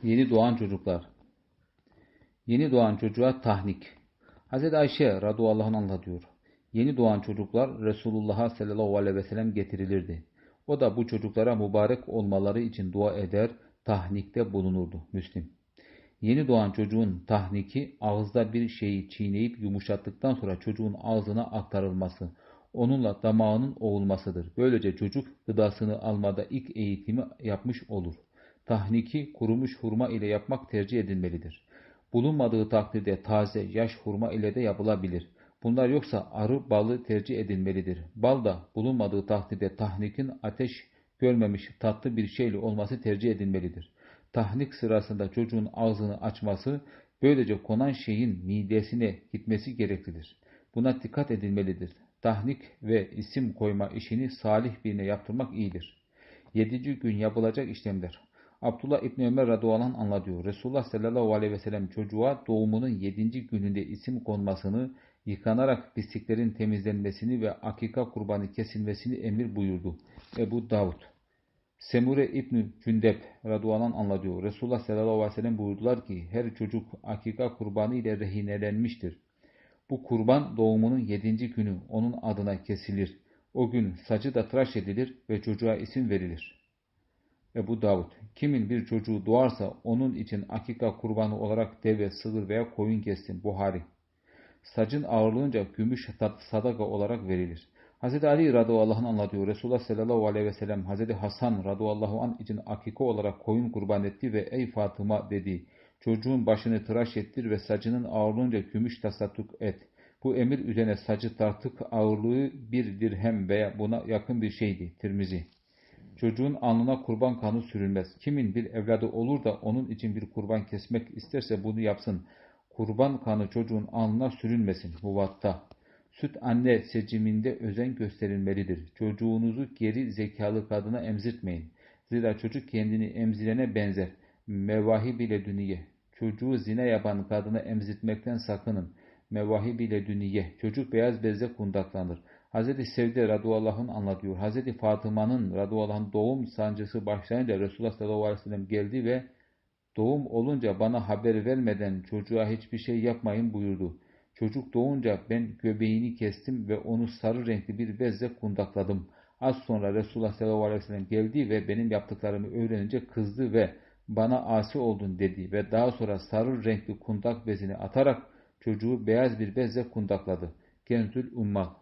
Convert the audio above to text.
Yeni doğan çocuklar. Yeni doğan çocuğa tahnik. Hz. Ayşe radıyallahu anh anlatıyor. Yeni doğan çocuklar Resulullah'a sallallahu aleyhi ve sellem getirilirdi. O da bu çocuklara mübarek olmaları için dua eder, tahnikte bulunurdu. Müslim. Yeni doğan çocuğun tahniki ağızda bir şeyi çiğneyip yumuşattıktan sonra çocuğun ağzına aktarılması, onunla damağının ovulmasıdır. Böylece çocuk gıdasını almada ilk eğitimi yapmış olur. Tahniki kurumuş hurma ile yapmak tercih edilmelidir. Bulunmadığı takdirde taze, yaş hurma ile de yapılabilir. Bunlar yoksa arı balı tercih edilmelidir. Bal da bulunmadığı takdirde tahnikin ateş görmemiş tatlı bir şeyle olması tercih edilmelidir. Tahnik sırasında çocuğun ağzını açması, böylece konan şeyin midesine gitmesi gereklidir. Buna dikkat edilmelidir. Tahnik ve isim koyma işini salih birine yaptırmak iyidir. 7. gün yapılacak işlemler. Abdullah İbni Ömer radıyallahu anh anlatıyor. Resulullah sallallahu aleyhi ve sellem çocuğa doğumunun 7. gününde isim konmasını, yıkanarak pisliklerin temizlenmesini ve akika kurbanı kesilmesini emir buyurdu. Ebu Davud. Semure İbni Cündep radıyallahu anh anlatıyor. Resulullah sallallahu aleyhi ve sellem buyurdular ki her çocuk akika kurbanı ile rehinelenmiştir. Bu kurban doğumunun 7. günü onun adına kesilir. O gün saçı da tıraş edilir ve çocuğa isim verilir. Ebu Davud. Kimin bir çocuğu doğarsa onun için akika kurbanı olarak deve, sığır veya koyun kessin. Buhari. Sacın ağırlığınca gümüş sadaka olarak verilir. Hz. Ali radıyallahu anh anlatıyor. Resulullah sallallahu aleyhi ve sellem Hz. Hasan radıyallahu anh için akika olarak koyun kurban etti ve ey Fatıma dedi. Çocuğun başını tıraş ettir ve sacının ağırlığınca gümüş tasadduk et. Bu emir üzerine sacı tartık ağırlığı 1 dirhem veya buna yakın bir şeydi. Tirmizi. Çocuğun alnına kurban kanı sürülmez. Kimin bir evladı olur da onun için bir kurban kesmek isterse bunu yapsın. Kurban kanı çocuğun alnına sürülmesin. Muvatta. Süt anne seçiminde özen gösterilmelidir. Çocuğunuzu geri zekalı kadına emzirtmeyin. Zira çocuk kendini emzirene benzer. Mevahib ile dünye. Çocuğu zina yapan kadına emzirtmekten sakının. Mevahib ile dünye. Çocuk beyaz bezle kundaklanır. Hz. Sevde radıyallahu anh anlatıyor. Hz. Fatıma'nın radıyallahu anh doğum sancısı başlayınca Resulullah sallallahu aleyhi ve sellem geldi ve doğum olunca bana haber vermeden çocuğa hiçbir şey yapmayın buyurdu. Çocuk doğunca ben göbeğini kestim ve onu sarı renkli bir bezle kundakladım. Az sonra Resulullah sallallahu aleyhi ve sellem geldi ve benim yaptıklarımı öğrenince kızdı ve bana asi oldun dedi ve daha sonra sarı renkli kundak bezini atarak çocuğu beyaz bir bezle kundakladı. Kenzül Ummal.